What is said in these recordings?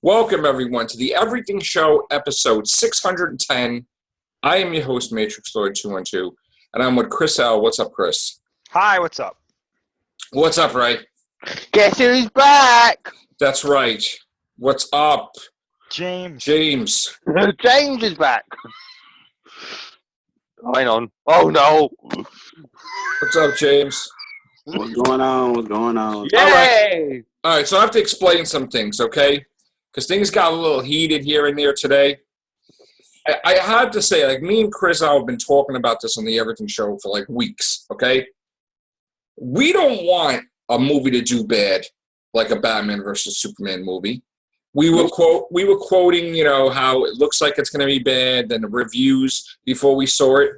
Welcome, everyone, to the Everything Show, episode 610. I am your host, Matrix Lord 212, and I'm with Chris L. What's up, Chris? Hi, what's up? What's up, Ray? Guess who's back? That's right. What's up? James. James James is back. Hang on. Oh, no. What's up, James? What's going on? What's going on? Yay! All right, so I have to explain some things, okay? Because things got a little heated here and there today. I had to say, like, me and Chris and I have been talking about this on the Everything Show for, like, weeks, okay? We don't want a movie to do bad, like a Batman versus Superman movie. We were quoting, how it looks like it's going to be bad, then the reviews before we saw it.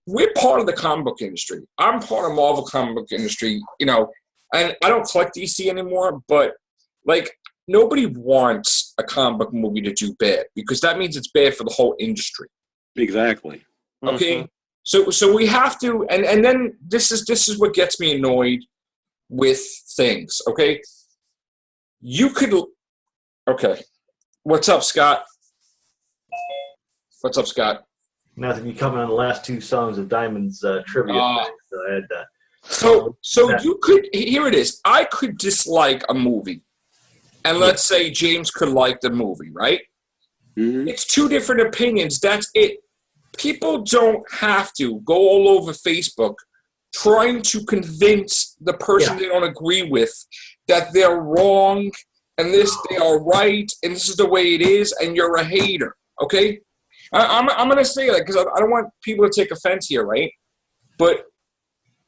We're part of the comic book industry. I'm part of Marvel comic book industry, and I don't collect DC anymore, but, like, nobody wants a comic book movie to do bad because that means it's bad for the whole industry. Exactly. Okay? So we have to, and then this is what gets me annoyed with things, okay? Okay. What's up, Scott? What's up, Scott? Nothing. You comment on the last two songs of Diamond's trivia. So I had So you could, here it is. I could dislike a movie, and let's say James could like the movie, right? Mm-hmm. It's two different opinions. That's it. People don't have to go all over Facebook trying to convince the person they don't agree with that they're wrong and they are right and this is the way it is and you're a hater, okay? I'm going to say that because I don't want people to take offense here, right? But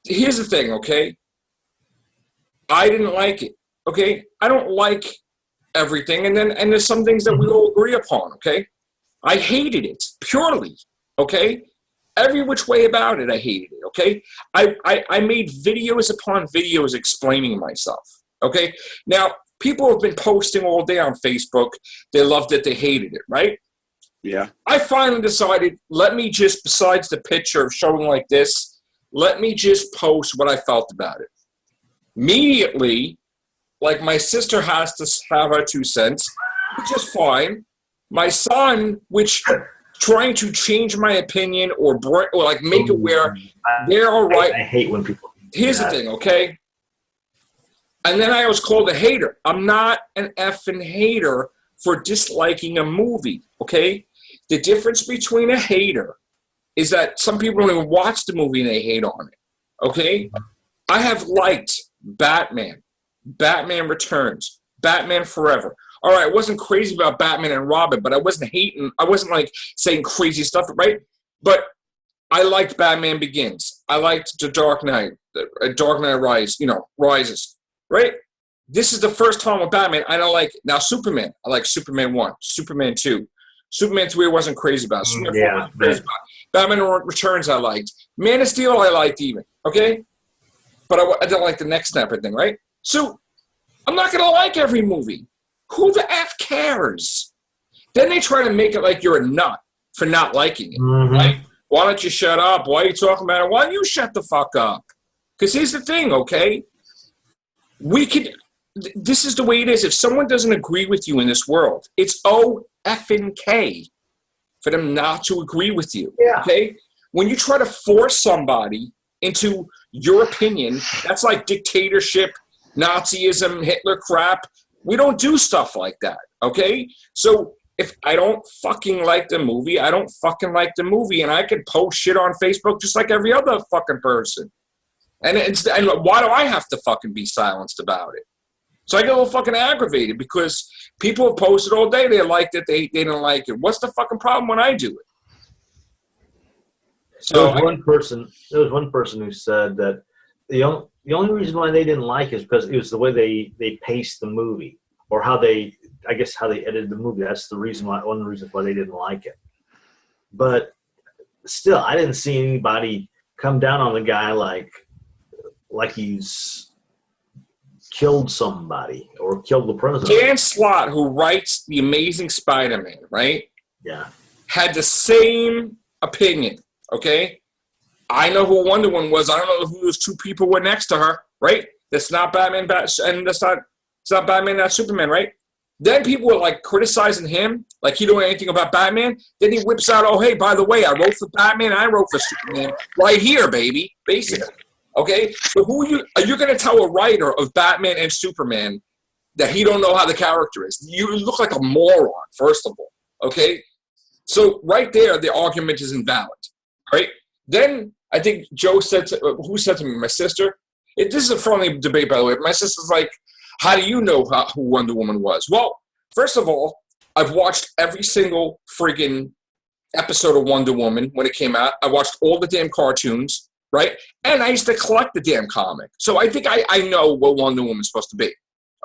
here's the thing, okay? I didn't like it, okay? I don't like everything, and there's some things that we all agree upon, okay? I hated it, purely, okay? Every which way about it, I hated it, okay? I made videos upon videos explaining myself, okay? Now, people have been posting all day on Facebook. They loved it, they hated it, right? Yeah. I finally decided, let me just, besides the picture of showing like this, let me just post what I felt about it. Immediately, like my sister has to have her 2 cents, which is fine. My son, which trying to change my opinion or like make it where they're all right. I hate when people. Here's the thing, okay? And then I was called a hater. I'm not an effing hater for disliking a movie, okay? The difference between a hater is that some people don't even watch the movie and they hate on it, okay? I have liked Batman, Batman Returns, Batman Forever. All right, I wasn't crazy about Batman and Robin, but I wasn't hating. I wasn't, like, saying crazy stuff, right? But I liked Batman Begins. I liked The Dark Knight, Dark Knight Rises, right? This is the first time with Batman I don't like it. Now, Superman. I like Superman 1, Superman 2. Superman 3 I wasn't crazy about. Superman 4 I wasn't crazy about. Batman Returns I liked. Man of Steel I liked even, okay? But I didn't like the next snapper thing, right? So I'm not going to like every movie. Who the F cares? Then they try to make it like you're a nut for not liking it, right? Why don't you shut up? Why are you talking about it? Why don't you shut the fuck up? Because here's the thing, okay? This is the way it is. If someone doesn't agree with you in this world, it's O-F-N-K for them not to agree with you, okay? When you try to force somebody into your opinion, that's like dictatorship, Nazism, Hitler crap. We don't do stuff like that, okay? So if I don't fucking like the movie, I don't fucking like the movie, and I can post shit on Facebook just like every other fucking person. And why do I have to fucking be silenced about it? So I get a little fucking aggravated because people have posted all day, they liked it, they didn't like it. What's the fucking problem when I do it? So there was one person who said that the only reason why they didn't like it is because it was the way they paced the movie or how they edited the movie. That's one of the reasons why they didn't like it. But still, I didn't see anybody come down on the guy like he's killed somebody or killed the president. Dan Slott, who writes The Amazing Spider-Man, right? Yeah. Had the same opinion, okay? I know who Wonder Woman was. I don't know who those two people were next to her, right? That's not Batman, and it's not Batman, that's Superman, right? Then people were like criticizing him, like he don't know anything about Batman. Then he whips out, oh, hey, by the way, I wrote for Batman, I wrote for Superman. Right here, baby, basically. Okay? So who are you going to tell a writer of Batman and Superman that he don't know how the character is? You look like a moron, first of all. Okay? So right there, the argument is invalid. Right? Then I think Joe said who said to me? My sister. This is a friendly debate, by the way. My sister's like, how do you know who Wonder Woman was? Well, first of all, I've watched every single friggin' episode of Wonder Woman when it came out. I watched all the damn cartoons, right? And I used to collect the damn comic. So I think I know what Wonder Woman's supposed to be,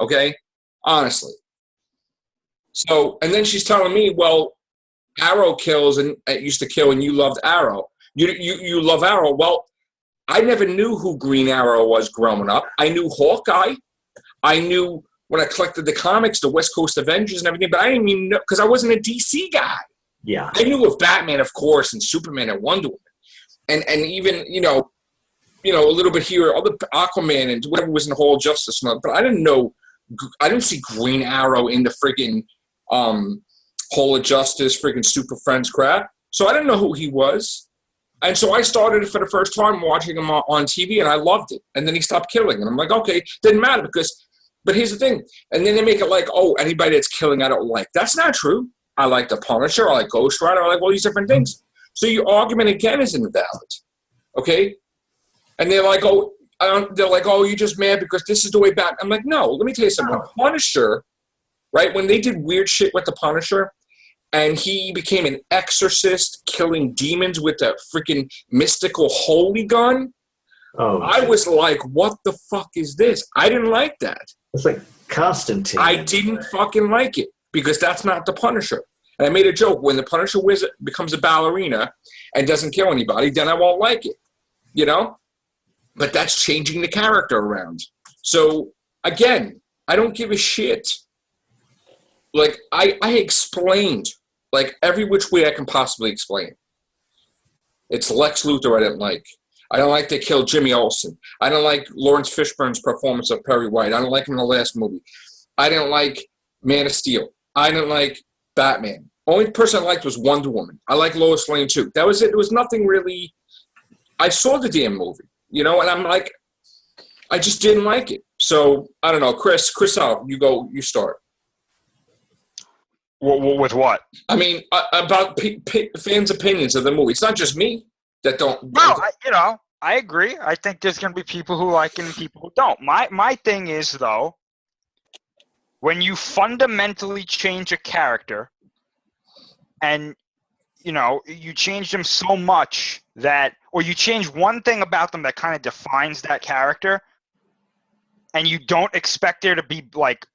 okay? Honestly. So, and then she's telling me, well, Arrow kills and used to kill and you loved Arrow. You love Arrow. Well, I never knew who Green Arrow was growing up. I knew Hawkeye. I knew when I collected the comics, the West Coast Avengers and everything, but I didn't even know because I wasn't a DC guy. Yeah. I knew of Batman, of course, and Superman and Wonder Woman. And even, you know, a little bit here, other Aquaman and whatever was in the Hall of Justice. But I didn't see Green Arrow in the friggin' Hall of Justice, friggin' Super Friends crap. So I didn't know who he was. And so I started for the first time watching him on TV, and I loved it. And then he stopped killing. And I'm like, okay, didn't matter because – but here's the thing. And then they make it like, oh, anybody that's killing I don't like. That's not true. I like the Punisher. I like Ghost Rider. I like all these different things. So your argument, again, is invalid. Okay? And they're like, oh, you're just mad because this is the way Batman – I'm like, no, let me tell you something. Punisher, right, when they did weird shit with the Punisher – and he became an exorcist, killing demons with a freaking mystical holy gun. Oh, I was like, what the fuck is this? I didn't like that. It's like Constantine. I didn't fucking like it because that's not the Punisher. And I made a joke, when the Punisher wizard becomes a ballerina and doesn't kill anybody, then I won't like it, you know? But that's changing the character around. So, again, I don't give a shit. Like, I explained, like, every which way I can possibly explain. It's Lex Luthor I didn't like. I don't like they killed Jimmy Olsen. I don't like Lawrence Fishburne's performance of Perry White. I don't like him in the last movie. I didn't like Man of Steel. I didn't like Batman. Only person I liked was Wonder Woman. I like Lois Lane, too. That was it. There was nothing really... I saw the damn movie, you know, and I'm like, I just didn't like it. So, I don't know. Chris, you start. With what? I mean, about fans' opinions of the movie. It's not just me that don't. No, I agree. I think there's going to be people who like it and people who don't. My thing is, though, when you fundamentally change a character and, you know, you change them so much that, or you change one thing about them that kind of defines that character, and you don't expect there to be, like,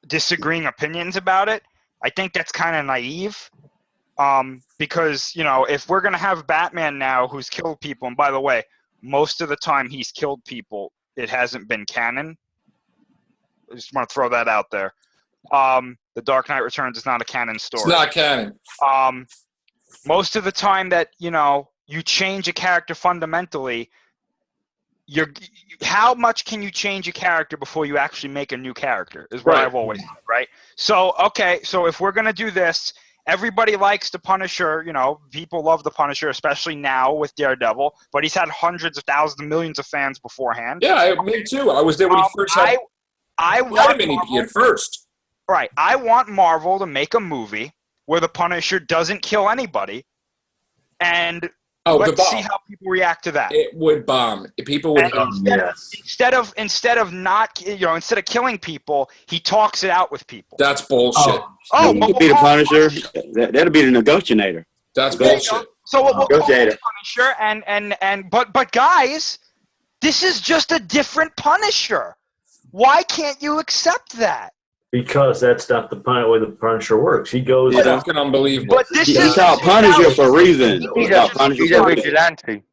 disagreeing opinions about it, I think that's kind of naive. Because, you know, if we're going to have Batman now who's killed people, and by the way, most of the time he's killed people, it hasn't been canon. I just want to throw that out there. The Dark Knight Returns is not a canon story. It's not canon. Most of the time that, you know, you change a character fundamentally, how much can you change a character before you actually make a new character is what I've always said, right? So, okay, so if we're going to do this, everybody likes the Punisher, you know, people love the Punisher, especially now with Daredevil, but he's had hundreds of thousands of millions of fans beforehand. Yeah, me too. I was there when he first had at first. Right. I want Marvel to make a movie where the Punisher doesn't kill anybody, and let's see how people react to that. It would bomb. People would instead of killing people, he talks it out with people. That's bullshit. He could be the Punisher. That'll be the negotiator. That's bullshit. So we'll call the Punisher, but guys, this is just a different Punisher. Why can't you accept that? Because that's not the way the Punisher works. He goes. It's fucking unbelievable. But He's called Punisher for a reason. He's a vigilante.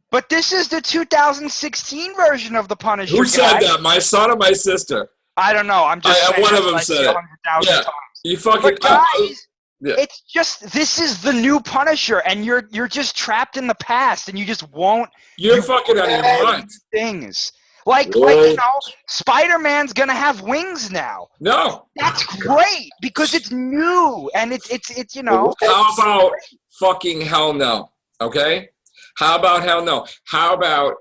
But this is the 2016 version of the Punisher. Who said that? My son or my sister? I don't know. I'm just saying. One of them said it. Yeah. You fucking. But guys, it's just this is the new Punisher, and you're just trapped in the past, and you just won't. You're fucking out of your mind. Things Like you know, Spider-Man's gonna have wings now. No. That's great because it's new and it's you know. How about fucking hell no? Okay. How about hell no? How about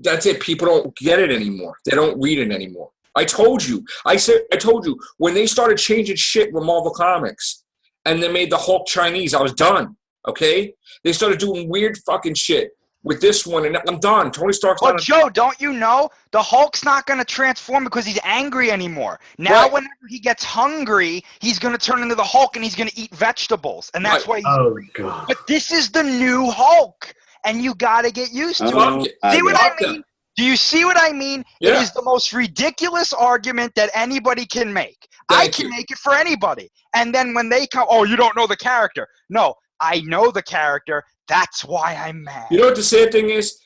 that's it? People don't get it anymore. They don't read it anymore. I told you. I told you when they started changing shit with Marvel Comics and they made the Hulk Chinese. I was done. Okay. They started doing weird fucking shit with this one, and I'm done. Tony Stark's Well, done. Joe, don't you know the Hulk's not going to transform because he's angry anymore. Now, Right. whenever he gets hungry, he's going to turn into the Hulk and he's going to eat vegetables, and that's why. Oh God! But this is the new Hulk, and you got to get used to it. Fuck it. See what Fuck I mean? Do you see what I mean? It Yeah. is the most ridiculous argument that anybody can make. I Thank can you. make it for anybody. And then when they come, oh, you don't know the character. No, I know the character. That's why I'm mad. You know what the sad thing is?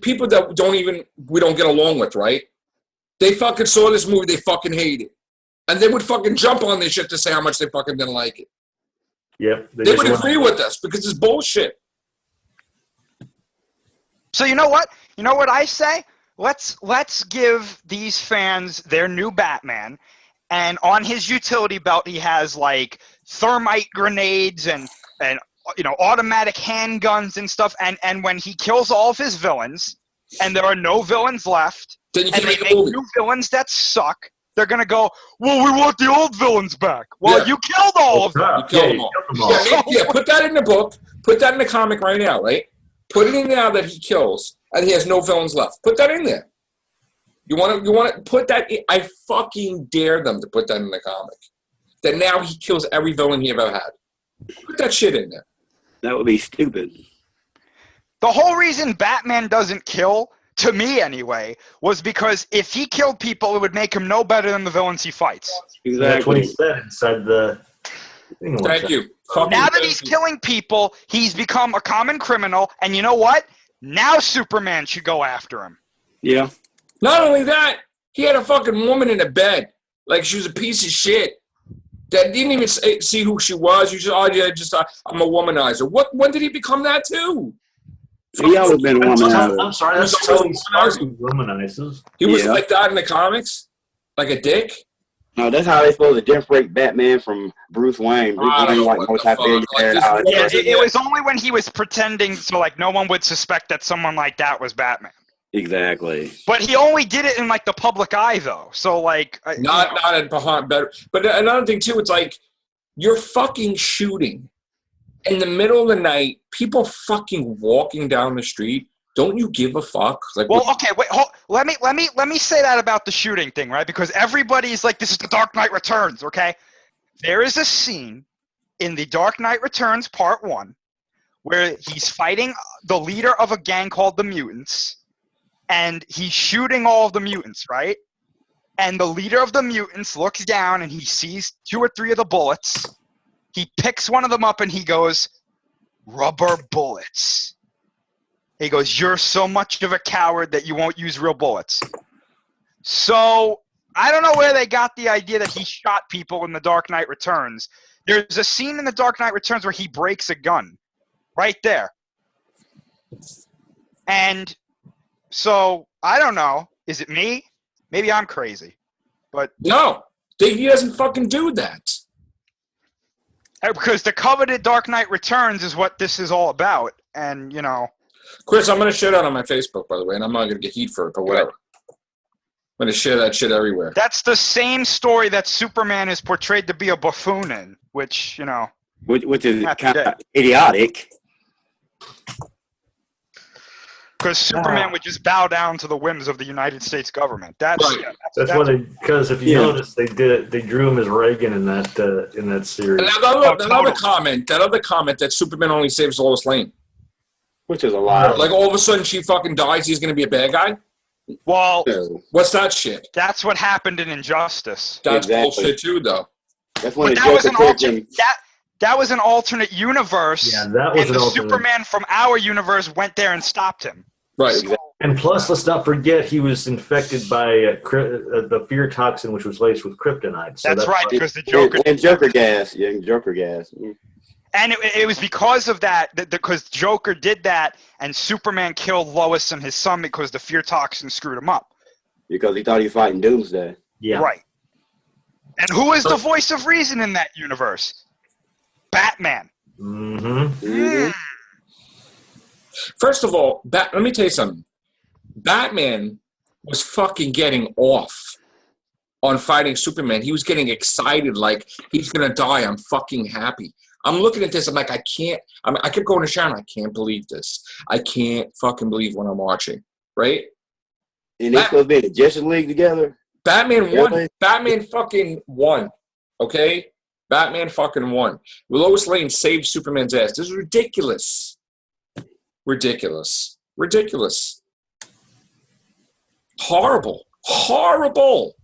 People that we don't get along with, right? They fucking saw this movie, they fucking hate it. And they would fucking jump on this shit to say how much they fucking didn't like it. Yep. They would agree with us because it's bullshit. So you know what? You know what I say? Let's give these fans their new Batman, and on his utility belt he has like thermite grenades and you know automatic handguns and stuff. And when he kills all of his villains, and there are no villains left, Then you and can they make a make movie. new villains that suck, they're gonna go, well, we want the old villains back. Well, Yeah. you killed all of them. You kill them all. Yeah, put that in the book. Put that in the comic right now, right? Put it in now that he kills and he has no villains left. Put that in there. You want to put that in? I fucking dare them to put that in the comic. That now he kills every villain he ever had. Put that shit in there. That would be stupid. The whole reason Batman doesn't kill, to me anyway, was because if he killed people, it would make him no better than the villains he fights. That's what he Exactly. said inside the thing. Thank you. Fucking Now that thank he's you. killing people, he's become a common criminal, and you know what? Now Superman should go after him. Yeah. Not only that, he had a fucking woman in a bed. Like she was a piece of shit. That didn't even see who she was. You just, I'm a womanizer. When did he become that too? He always been a womanizer. I'm sorry, that's Tony Stark who womanizes. He was Yeah. like that in the comics? Like a dick? No, that's how they supposed to differentiate Batman from Bruce Wayne. Bruce I don't Wayne know like what most the fuck. billionaire. Like, and all that. this- It was only when he was pretending so like no one would suspect that someone like that was Batman. Exactly. But he only did it in like the public eye though. So like Not at behind better. But another thing too, it's like you're fucking shooting in the middle of the night. People fucking walking down the street. Don't you give a fuck? Like, well, okay, wait. Let me say that about the shooting thing, right? Because everybody's like, "This is the Dark Knight Returns." Okay, there is a scene in the Dark Knight Returns Part 1 where he's fighting the leader of a gang called the Mutants, and he's shooting all of the mutants, right? And the leader of the mutants looks down and he sees 2 or 3 of the bullets. He picks one of them up and he goes, "Rubber bullets." He goes, "You're so much of a coward that you won't use real bullets." So I don't know where they got the idea that he shot people in The Dark Knight Returns. There's a scene in The Dark Knight Returns where he breaks a gun right there. And so I don't know. Is it me? Maybe I'm crazy. But no, he doesn't fucking do that. because the coveted Dark Knight Returns is what this is all about. And, you know. Chris, I'm gonna share that on my Facebook, by the way, and I'm not gonna get heat for it, but whatever. I'm gonna share that shit everywhere. That's the same story that Superman is portrayed to be a buffoon in, which, you know. Which is Not kind today. of idiotic. Because Superman would just bow down to the whims of the United States government. That's Right. yeah, That's why because if you Yeah. notice, they drew him as Reagan in that series. And that other comment that Superman only saves Lois Lane. Which is a lie. Like all of a sudden she fucking dies, he's gonna be a bad guy? well, What's that shit? that's what happened in Injustice. That's Exactly. bullshit too, though. That's when But the that was Joker an took him. alternate that was an alternate universe. Yeah, that was and an the alternate. Superman from our universe went there and stopped him. Right. So, And plus, let's not forget he was infected by the fear toxin, which was laced with kryptonite. So that's right, why- because the Joker. And Joker gas. Yeah, Joker gas. And it was because of that, because Joker did that, and Superman killed Lois and his son because the fear toxin screwed him up. Because he thought he was fighting Doomsday. Yeah. Right. And who is the voice of reason in that universe? Batman. Mm-hmm. Mm-hmm. First of all, let me tell you something. Batman was fucking getting off on fighting Superman. He was getting excited like he's going to die. I'm fucking happy. I'm looking at this. I'm like, I can't. I kept going to shower. And I can't believe this. I can't fucking believe what I'm watching. Right? And they're supposed to be in the Justice League together? Batman won. Really? Batman fucking won. Okay? Batman fucking won. Lois Lane saved Superman's ass. This is ridiculous. Ridiculous. Ridiculous. Horrible. Horrible.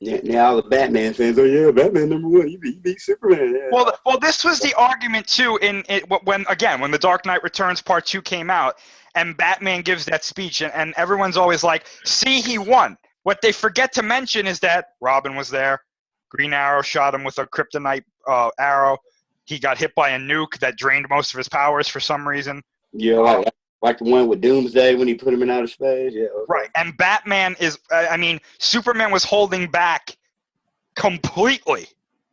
Now the Batman fans are, yeah, Batman #1. You beat Superman. Yeah. Well, this was the argument too. When the Dark Knight Returns Part 2 came out, and Batman gives that speech, and everyone's always like, "See, he won." What they forget to mention is that Robin was there. Green Arrow shot him with a kryptonite arrow. He got hit by a nuke that drained most of his powers for some reason. Yeah, like the one with Doomsday when he put him in outer space. Yeah. Okay. Right. And Batman is, Superman was holding back completely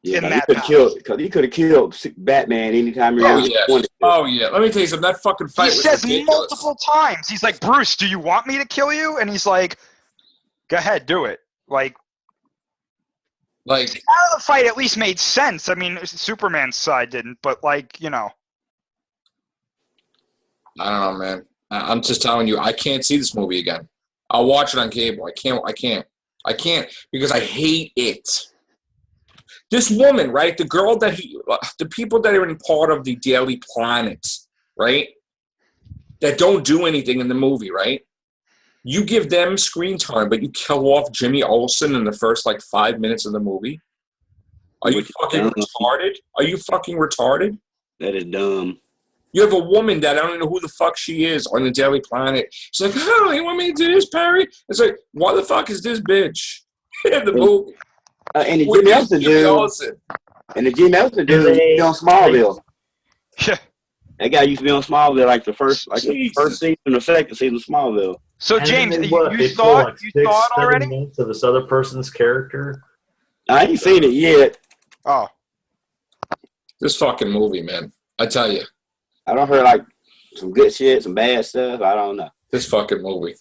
in that battle. He could have killed Batman anytime he wanted to. Oh, yeah. Let me tell you something. That fucking fight He was says ridiculous. multiple times. He's like, Bruce, do you want me to kill you? And he's like, go ahead, do it. Like, Like, out of the fight at least made sense. I mean, Superman's side didn't, but like, you know. I don't know, man. I'm just telling you, I can't see this movie again. I'll watch it on cable. I can't because I hate it. This woman, right? The girl the people that are in part of the Daily Planet, right? That don't do anything in the movie, right? You give them screen time, but you kill off Jimmy Olsen in the first, 5 minutes of the movie? Are you fucking retarded? Are you fucking retarded? That is dumb. You have a woman that I don't know who the fuck she is on the Daily Planet. She's like, oh, you want me to do this, Perry? It's like, why the fuck is this bitch in the movie? And the Jimmy Olsen dude. And the Jimmy Olsen dude used to be on Smallville. Yeah. That guy used to be on Smallville the first season or second season of Smallville. So And James, then you saw it? You saw it 7 already? minutes of this other person's character. I ain't seen it yet. Oh. This fucking movie, man. I tell you. I don't heard some good shit, some bad stuff. I don't know. This fucking movie.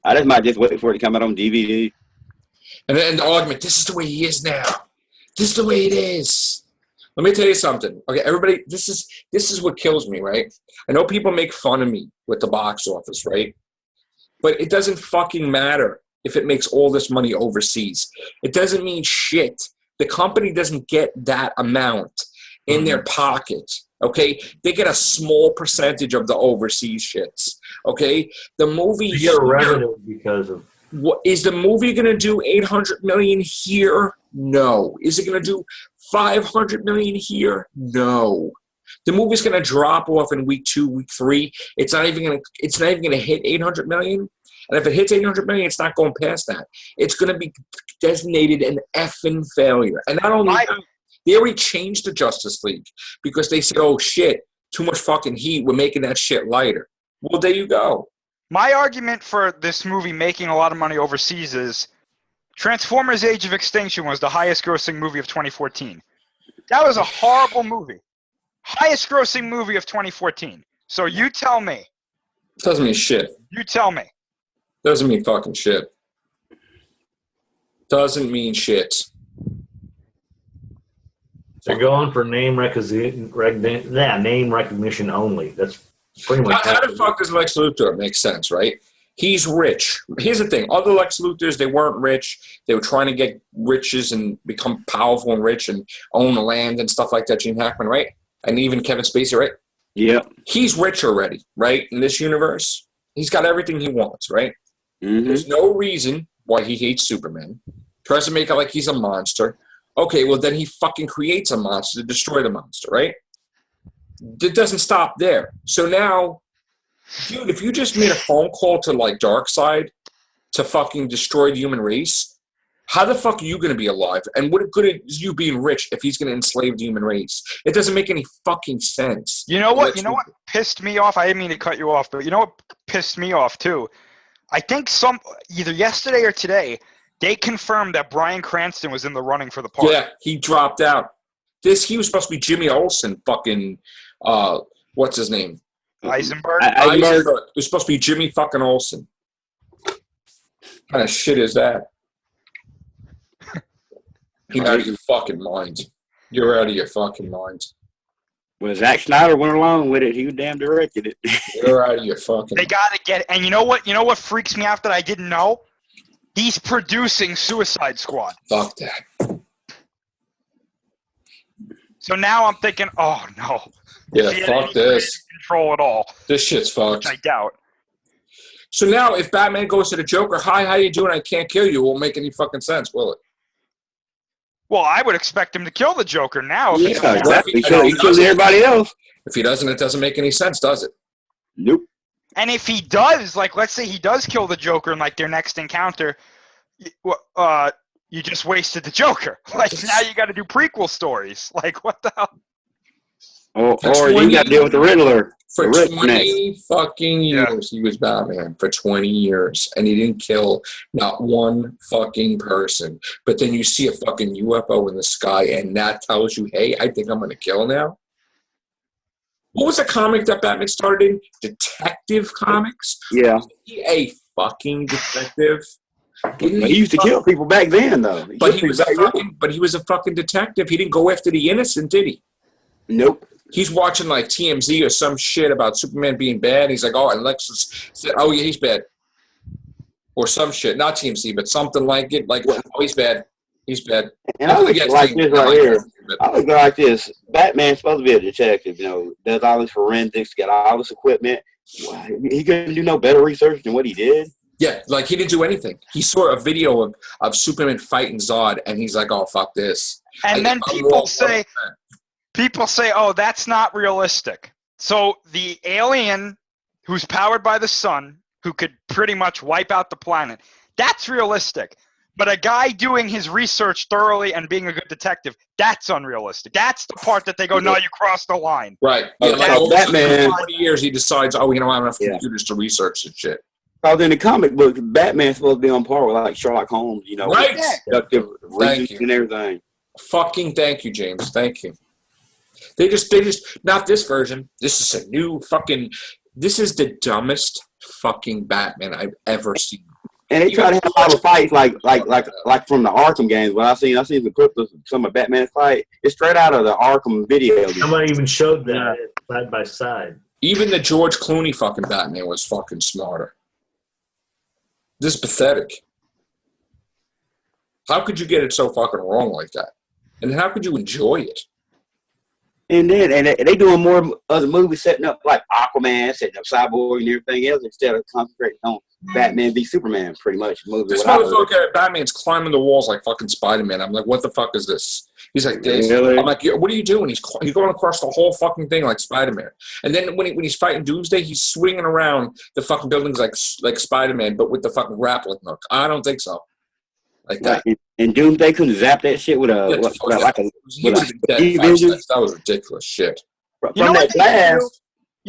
I just might just wait for it to come out on DVD. And then the argument, this is the way he is now. This is the way it is. Let me tell you something. Okay, everybody, this is what kills me, right? I know people make fun of me with the box office, right? But it doesn't fucking matter if it makes all this money overseas. It doesn't mean shit. The company doesn't get that amount in their pocket, okay? They get a small percentage of the overseas shits, okay? The movie You get a revenue because of. What is the movie going to do? 800 million here? No. Is it going to do 500 million here? No. The movie's going to drop off in week 2, week 3. It's not even going to hit 800 million. And if it hits 800 million, it's not going past that. It's going to be designated an effing failure. And not only that, they already changed the Justice League because they said, "Oh shit, too much fucking heat. We're making that shit lighter." Well, there you go. My argument for this movie making a lot of money overseas is Transformers Age of Extinction was the highest grossing movie of 2014. That was a horrible movie. Highest grossing movie of 2014. So you tell me. Doesn't mean shit. You tell me. Doesn't mean fucking shit. Doesn't mean shit. They're going for name recognition only. That's pretty much. How the fuck does Lex Luthor make sense, right? He's rich. Here's the thing. Other Lex Luthors, they weren't rich. They were trying to get riches and become powerful and rich and own land and stuff like that. Gene Hackman, right? And even Kevin Spacey, right? Yeah. He's rich already, right? In this universe, he's got everything he wants, right? Mm-hmm. There's no reason why he hates Superman. Tries to make it like he's a monster. Okay, well, then he fucking creates a monster to destroy the monster, right? It doesn't stop there. So now, dude, if you just made a phone call to, Darkseid to fucking destroy the human race, How the fuck are you going to be alive? And what good is you being rich if he's going to enslave the human race? It doesn't make any fucking sense. You know what? You know what pissed me off? I didn't mean to cut you off, but you know what pissed me off too? I think either yesterday or today, they confirmed that Bryan Cranston was in the running for the part. Yeah, he dropped out. He was supposed to be Jimmy Olsen, fucking, what's his name? Eisenberg? Eisenberg. It was supposed to be Jimmy fucking Olsen. What kind of shit is that? You're out of your fucking mind. You're out of your fucking mind. Well, Zack Snyder went along with it. He damn directed it. You're out of your fucking They got to get it. And you know what? You know what freaks me out that I didn't know? He's producing Suicide Squad. Fuck that. So now I'm thinking, oh no. Yeah, If he had fuck any this. control at all, This shit's fucked. which I doubt. So now if Batman goes to the Joker, hi, how you doing? I can't kill you. It won't make any fucking sense, will it? Well, I would expect him to kill the Joker now. Yeah, If exactly. He He kills everybody else. If he doesn't, it doesn't make any sense, does it? Nope. And if he does, like, let's say he does kill the Joker in, like, their next encounter, you just wasted the Joker. Like, now you got to do prequel stories. Like, what the hell? Or you got to deal with the Riddler. For The 20 fucking years, he was Batman. For 20 years. And he didn't kill not one fucking person. But then you see a fucking UFO in the sky, and that tells you, hey, I think I'm going to kill now. What was the comic that Batman started in? Detective Comics? Yeah. Was he a fucking detective? He used to kill people back then, though. But he was a fucking detective. He didn't go after the innocent, did he? Nope. He's watching like TMZ or some shit about Superman being bad. He's like, oh, and Lex said, oh yeah, he's bad, or some shit. Not TMZ, but something like it. Like, oh, he's bad. He's bad. And I look like this right here. I look like this. Batman's supposed to be a detective, you know, does all this forensics, got all this equipment. He couldn't do no better research than what he did. Yeah, like he didn't do anything. He saw a video of Superman fighting Zod, and he's like, oh, fuck this. And then people say, oh, that's not realistic. So the alien who's powered by the sun, who could pretty much wipe out the planet, that's realistic. But a guy doing his research thoroughly and being a good detective, that's unrealistic. That's the part that they go, no, you crossed the line. Right. Yeah, like so Batman, 20 years, he decides, oh, you know, I don't have computers to research this shit. Because in the comic book, Batman's supposed to be on par with like Sherlock Holmes, you know, right? Deductive reasoning and everything. Fucking thank you, James. Thank you. They just not this version. This is a new fucking. This is the dumbest fucking Batman I've ever seen. And they try to have all the fights like from the Arkham games. What I seen the clip of some of Batman's fight. It's straight out of the Arkham video game. Somebody even showed that side by side. Even the George Clooney fucking Batman was fucking smarter. This is pathetic. How could you get it so fucking wrong like that? And how could you enjoy it? And then they doing more other movies, setting up like Aquaman, setting up Cyborg and everything else instead of concentrating on Batman v Superman, pretty much. This motherfucker, Batman's climbing the walls like fucking Spider-Man. I'm like, what the fuck is this? He's like this. Really? I'm like, what are you doing? He's going across the whole fucking thing like Spider-Man. And then when he's fighting Doomsday, he's swinging around the fucking buildings like Spider-Man, but with the fucking grappling hook. I don't think so. Like that. And Doomsday couldn't zap that shit with a that was ridiculous shit. You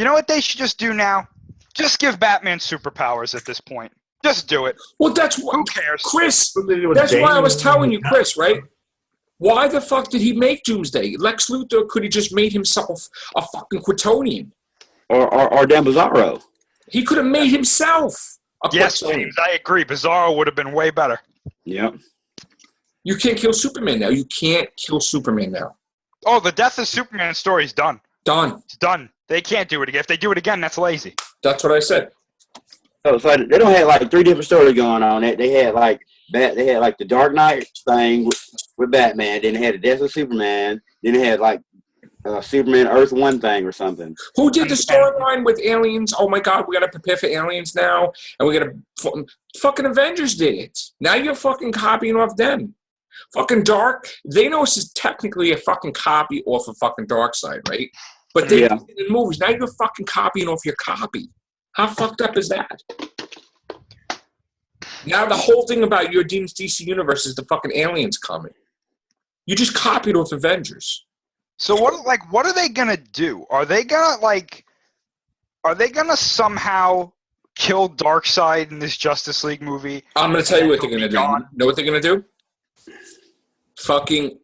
know what they should just do now? Just give Batman superpowers at this point. Just do it. Well, that's what. Who cares? Chris, that's why I was telling you, Chris, right? Why the fuck did he make Doomsday? Lex Luthor could have just made himself a fucking Kryptonian. Or Dan Bizarro. He could have made himself a Yes, Kryptonian. James, I agree. Bizarro would have been way better. Yep. You can't kill Superman now. You can't kill Superman now. Oh, the Death of Superman story is done. Done. It's done. They can't do it again. If they do it again, that's lazy. That's what I said. So they don't have like 3 different stories going on. They had like the Dark Knight thing with Batman. Then they had the Death of Superman. Then they had like Superman Earth 1 thing or something. Who did the storyline with aliens? Oh my God, we got to prepare for aliens now, and we got to fucking Avengers did it. Now you're fucking copying off them. Fucking Dark. They know this is technically a fucking copy off of fucking Darkseid, right? But they did it in movies. Now you're fucking copying off your copy. How fucked up is that? Now the whole thing about your DC universe is the fucking aliens coming. You just copied off Avengers. So what are they gonna do? Are they gonna somehow kill Darkseid in this Justice League movie? I'm gonna tell you what they're gonna do. You know what they're gonna do? Fucking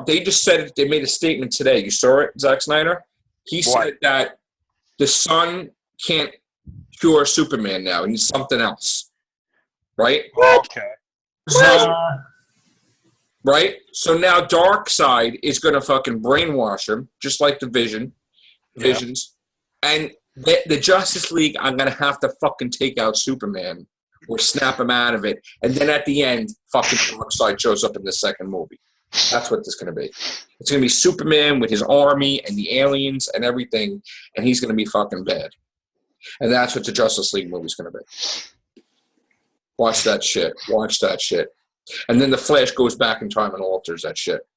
they just said it, they made a statement today. You saw it, Zack Snyder? He said that the sun can't cure Superman now. He needs something else. Right? Okay. Right? So now Darkseid is going to fucking brainwash him, just like the Visions. And the Justice League, I'm going to have to fucking take out Superman or snap him out of it. And then at the end, fucking Darkseid shows up in the second movie. That's what this is going to be. It's going to be Superman with his army and the aliens and everything, and he's going to be fucking bad. And that's what the Justice League movie is going to be. Watch that shit. Watch that shit. And then the Flash goes back in time and alters that shit.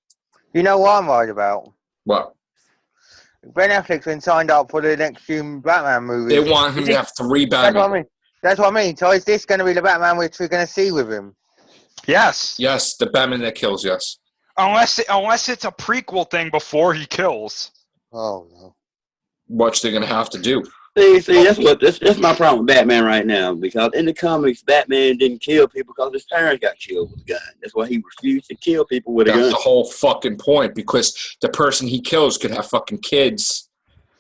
You know what I'm worried about? What? Ben Affleck's been signed up for the next few Batman movies. They want him to have 3 Batman. That's what I mean. So is this going to be the Batman which we're going to see with him? Yes. Yes, the Batman that kills, yes. Unless it's a prequel thing before he kills. Oh, no. What they're going to have to do. See, that's my problem with Batman right now. Because in the comics, Batman didn't kill people because his parents got killed with a gun. That's why he refused to kill people with a gun. That's the whole fucking point. Because the person he kills could have fucking kids.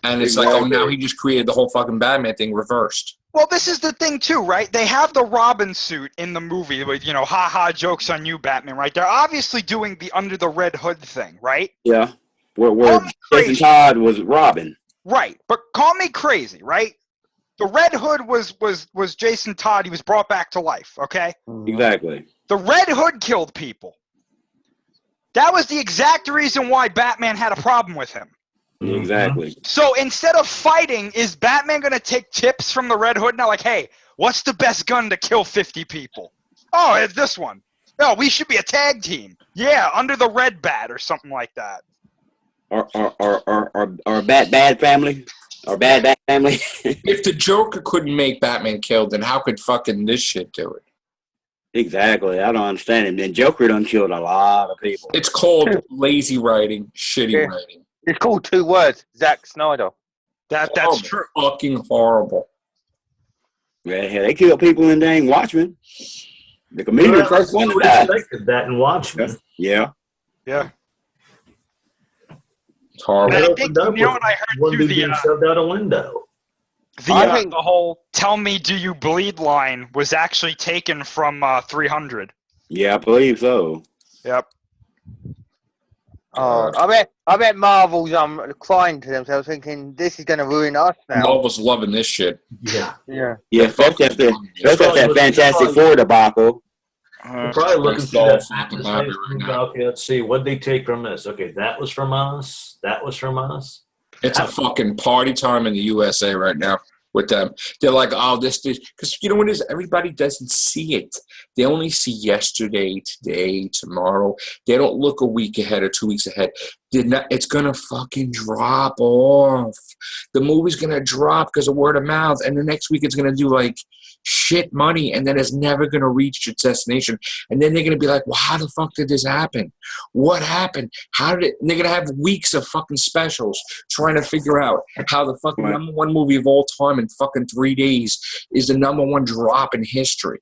And it's like, oh, now he just created the whole fucking Batman thing reversed. Well, this is the thing, too, right? They have the Robin suit in the movie with, ha-ha, jokes on you, Batman, right? They're obviously doing the under the red hood thing, right? Yeah. Where Jason Todd was Robin. Right, but call me crazy, right? The Red Hood was Jason Todd. He was brought back to life, okay? Exactly. The Red Hood killed people. That was the exact reason why Batman had a problem with him. Exactly. So instead of fighting, is Batman going to take tips from the Red Hood now? Like, hey, what's the best gun to kill 50 people? Oh, it's this one. No, we should be a tag team. Yeah, under the Red Bat or something like that. Or bad family. Or bad family. If the Joker couldn't make Batman kill, then how could fucking this shit do it? Exactly. I don't understand him. And Joker done killed a lot of people. It's called lazy writing, shitty writing. It's called 2 words. Zack Snyder. That's true. Fucking horrible. Yeah, they killed people in dang Watchmen. The comedian first one to die. That in Watchmen. Yeah. Yeah. It's horrible. And I think, you know what I heard One too, dude being shoved out a window. the whole "Tell me, do you bleed" line was actually taken from 300. Yeah, I believe so. Yep. I bet Marvel's crying to themselves, thinking this is going to ruin us now. Marvel's loving this shit. Yeah. Yeah. Yeah, especially after that Fantastic Four debacle. Probably looking through all that. fucking happy right now. Okay, let's see. What they take from this? Okay, that was from us. That was from us. It's a fucking party time in the USA right now with them. They're like, oh, this, because you know what it is? Everybody doesn't see it. They only see yesterday, today, tomorrow. They don't look a week ahead or 2 weeks ahead. It's going to fucking drop off. The movie's going to drop because of word of mouth, and the next week it's going to do like shit money, and then it's never going to reach its destination. And then they're going to be like, well, how the fuck did this happen? What happened? How did it? And they're going to have weeks of fucking specials trying to figure out how the fucking number one movie of all time in fucking 3 days is the number one drop in history.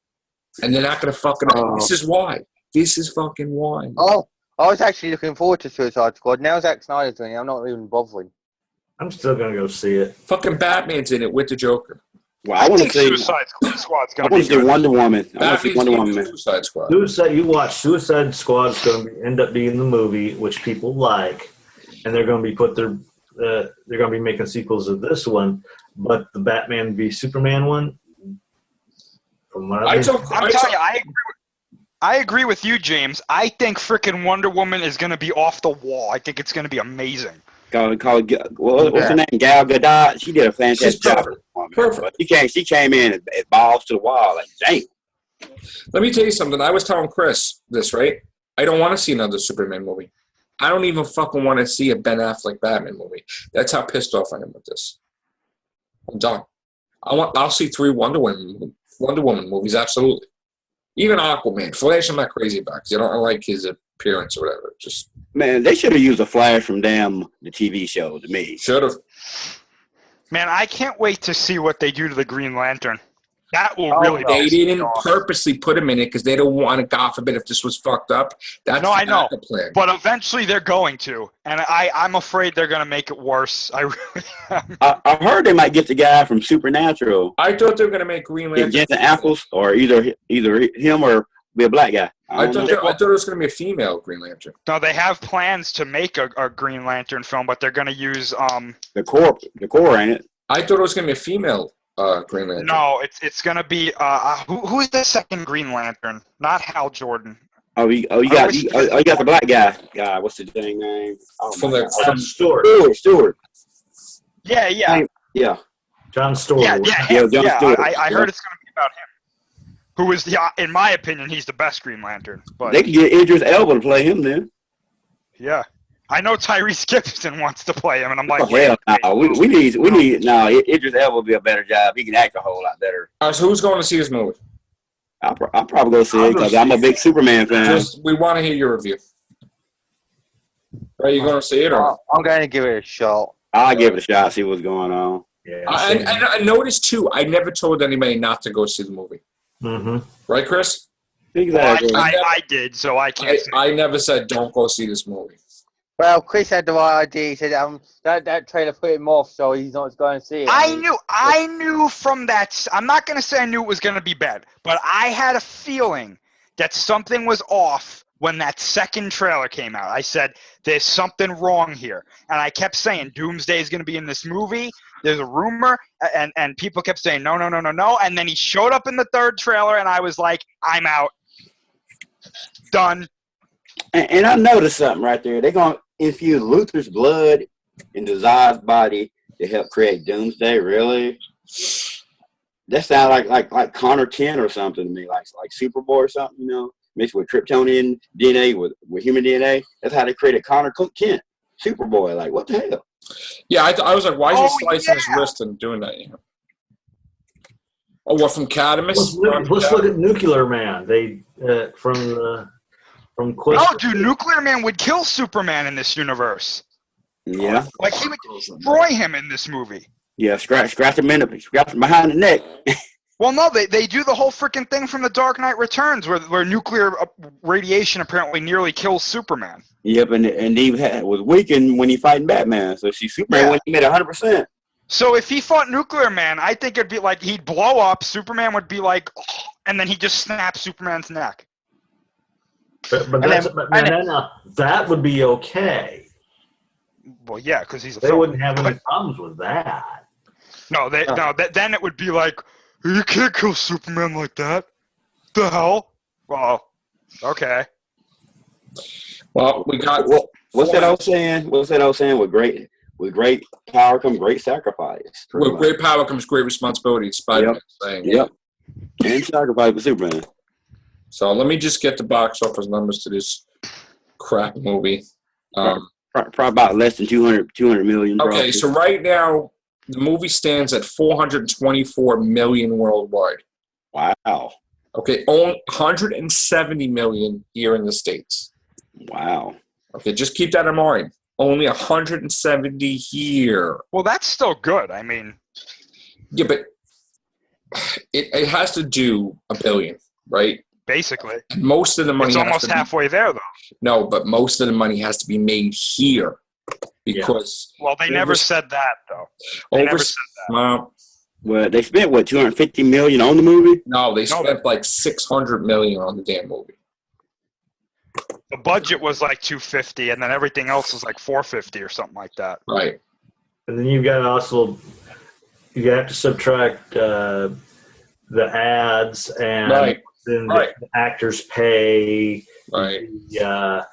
And they're not going to fucking, this is why. This is fucking why. Oh, I was actually looking forward to Suicide Squad. Now Zack Snyder's doing it. I'm not even bothering. I'm still going to go see it. Fucking Batman's in it with the Joker. Well, I want to see Suicide Squad's I going want to to be see Wonder Woman. I want to see Batman's Wonder in Woman. Suicide Squad. You watch Suicide Squad is going to end up being the movie which people like, and they're going to be they're going to be making sequels of this one, but the Batman v Superman one. From what I'm telling you, I agree with you, James. I think frickin' Wonder Woman is going to be off the wall. I think it's going to be amazing. What's her name? Gal Gadot. She did a fantastic job. Perfect. She came in and balls to the wall. Like, damn. Let me tell you something. I was telling Chris this, right? I don't want to see another Superman movie. I don't even fucking want to see a Ben Affleck Batman movie. That's how pissed off I am with this. I'm done. I'll see 3 Wonder Woman movies, absolutely. Even Aquaman. Flash, I'm not crazy about because I don't like his appearance or whatever. Just Man, they should have used a Flash from the TV show to me. should have. Man, I can't wait to see what they do to the Green Lantern. That will Oh, really. They piss me didn't off. purposely put him in it because they don't want to, God forbid, if this was fucked up. That's No, I the know. backup plan. But eventually they're going to, and I'm afraid they're going to make it worse. I really am. I heard they might get the guy from Supernatural, I thought they were going to make Green get Lantern. Jensen Ackles, or either him or be a black guy. I don't thought know. it was going to be a female Green Lantern. No, they have plans to make a Green Lantern film, but they're going to use the core ain't it? I thought it was going to be a female Green Lantern. No, it's going to be who's the second Green Lantern? Not Hal Jordan. You got the black guy. God, what's the dang name? Oh, From my the- God. John Stewart. Stewart. Yeah. Yeah. John Stewart. Yeah, Yeah, John Stewart. I heard it's going to be about him. Who is in my opinion, he's the best Green Lantern. But They could get Idris Elba to play him then. yeah, I know Tyrese Gibson wants to play him, and I'm like, Oh, hell no. We need Idris Elba would be a better job. He can act a whole lot better. All right, so who's going to see this movie? I'll probably go see it because I'm a big Superman fan. We want to hear your review. Are you going to see it or not? I'm going to give it a shot. I'll give it a shot, see what's going on. Yeah. I noticed, too, I never told anybody not to go see the movie. Mm-hmm. Right, Chris? Exactly. I did, so I can't say. I never said don't go see this movie. Well, Chris had the right idea. He said that trailer put him off, so he's not going to see it. I knew from that. I'm not going to say I knew it was going to be bad, but I had a feeling that something was off when that second trailer came out. I said, there's something wrong here. And I kept saying, Doomsday is going to be in this movie. There's a rumor. And people kept saying, no. And then he showed up in the third trailer, and I was like, I'm out. Done. And I noticed something right there. They're going to infuse Luther's blood into Zod's body to help create Doomsday, really? That sounds like Connor Kent or something to me, like Superboy or something, you know, mixed with Kryptonian DNA with human DNA. That's how they created Connor Kent, Superboy. Like, what the hell? Yeah, I was like, why is he slicing his yeah. wrist and doing that? You know? Oh, what, from Cadamus? Let's look at Nuclear Man. They from Quest. Oh, dude, Nuclear Man would kill Superman in this universe. Yeah. Like, he would destroy him in this movie. Yeah, scratch him behind the neck. Well, no, they do the whole freaking thing from The Dark Knight Returns where nuclear radiation apparently nearly kills Superman. Yep, and he was weakened when he fighting Batman. So Superman went at 100%. So if he fought Nuclear Man, I think it'd be like he'd blow up, Superman would be like, oh, and then he'd just snap Superman's neck. But that would be okay. Well, yeah, because he's a They film. wouldn't have any problems with that. Then it would be like, you can't kill Superman like that. The hell? Well, okay. Well, we got. What's that old saying? With great power comes great sacrifice. With great power comes great responsibility. Spider-Man saying. Yep. And sacrifice for Superman. So let me just get the box office numbers to this crap movie. Probably about less than 200 million. Okay, probably. so right now the movie stands at 424 million worldwide. Wow. Okay, only 170 million here in the States. Wow. Okay, just keep that in mind. Only 170 here. Well, that's still good. I mean, Yeah, but it has to do $1 billion, right? basically. And most of the money It's has almost to be- halfway there, though. No, but most of the money has to be made here because Well, they never said that, though. They over. never said that. Well, they spent what, 250 million on the movie? No, they spent like 600 million on the damn movie. The budget was like 250, and then everything else was like 450 or something like that. Right. And then you've got also you have to subtract the ads and Right. then Right. the actors pay. Right. And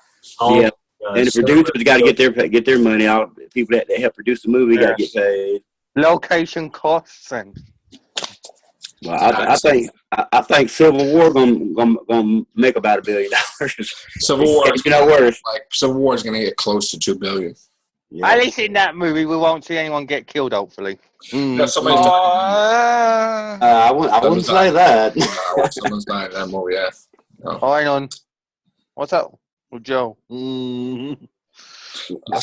the producers got to get their money out. People that help produce the movie got to get paid. Location costs and Well, I think Civil War gonna make about $1 billion. Civil War. Worse. Like Civil War is going to get close to $2 billion. Yeah. At least in that movie, we won't see anyone get killed. Hopefully. Yeah, somebody's dying. I wouldn't say that. Someone's dying in that movie. Yeah. No. Oh, hang on. What's up with Joe? It's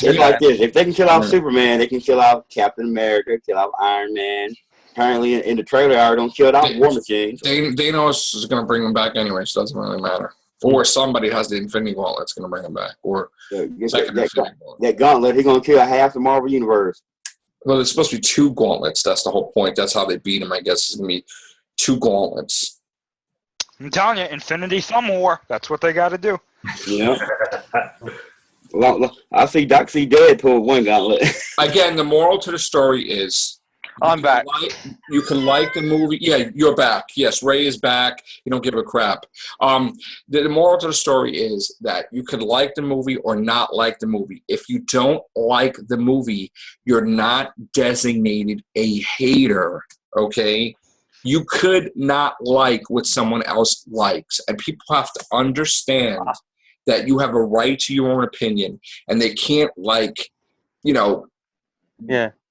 like this. If they can kill off Superman, they can kill off Captain America, kill off Iron Man. Apparently, in the trailer, I already don't kill off War Machine. Thanos is going to bring them back anyway, so it doesn't really matter. Or somebody has the Infinity Gauntlet that's going to bring them back. Or that gauntlet, he's going to kill half the Marvel Universe. Well, there's supposed to be 2 gauntlets. That's the whole point. That's how they beat him, I guess. It's going to be 2 gauntlets. I'm telling you, Infinity Thumb War. That's what they got to do. Yeah. Well, I see Doc C. Deadpool 1 gauntlet. Again, the moral to the story is... I'm back. You can like the movie. Yeah, you're back. Yes, Ray is back. You don't give a crap. The moral to the story is that you could like the movie or not like the movie. If you don't like the movie, you're not designated a hater, okay? You could not like what someone else likes. And people have to understand that you have a right to your own opinion. And they can't,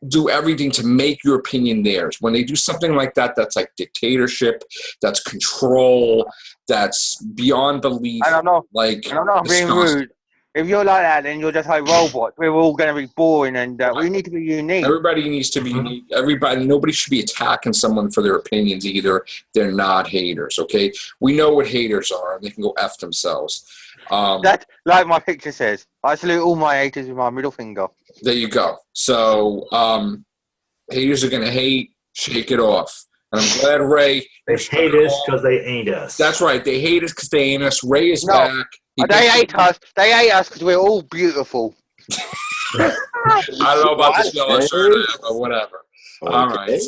do everything to make your opinion theirs. When they do something like that, that's like dictatorship, that's control, that's beyond belief. I don't know. I'm being rude. If you're like that, then you're just like robots. We're all going to be boring, and we need to be unique. Everybody needs to be unique. Nobody should be attacking someone for their opinions either. They're not haters, okay? We know what haters are, and they can go F themselves. That's like my picture says. I salute all my haters with my middle finger. There you go. So, haters are going to hate. Shake it off. And I'm glad Ray... They hate us because they ain't us. That's right. They hate us because they ain't us. Ray is back. They hate us. They hate us because we're all beautiful. I don't know about this yellow shirt, but whatever. All right.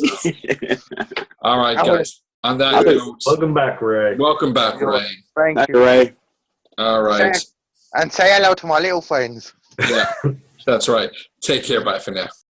All right, guys. On that note... Welcome back, Ray. Welcome back, Ray. Thank you, Ray. All right. And say hello to my little friends. Yeah, that's right. Take care. Bye for now.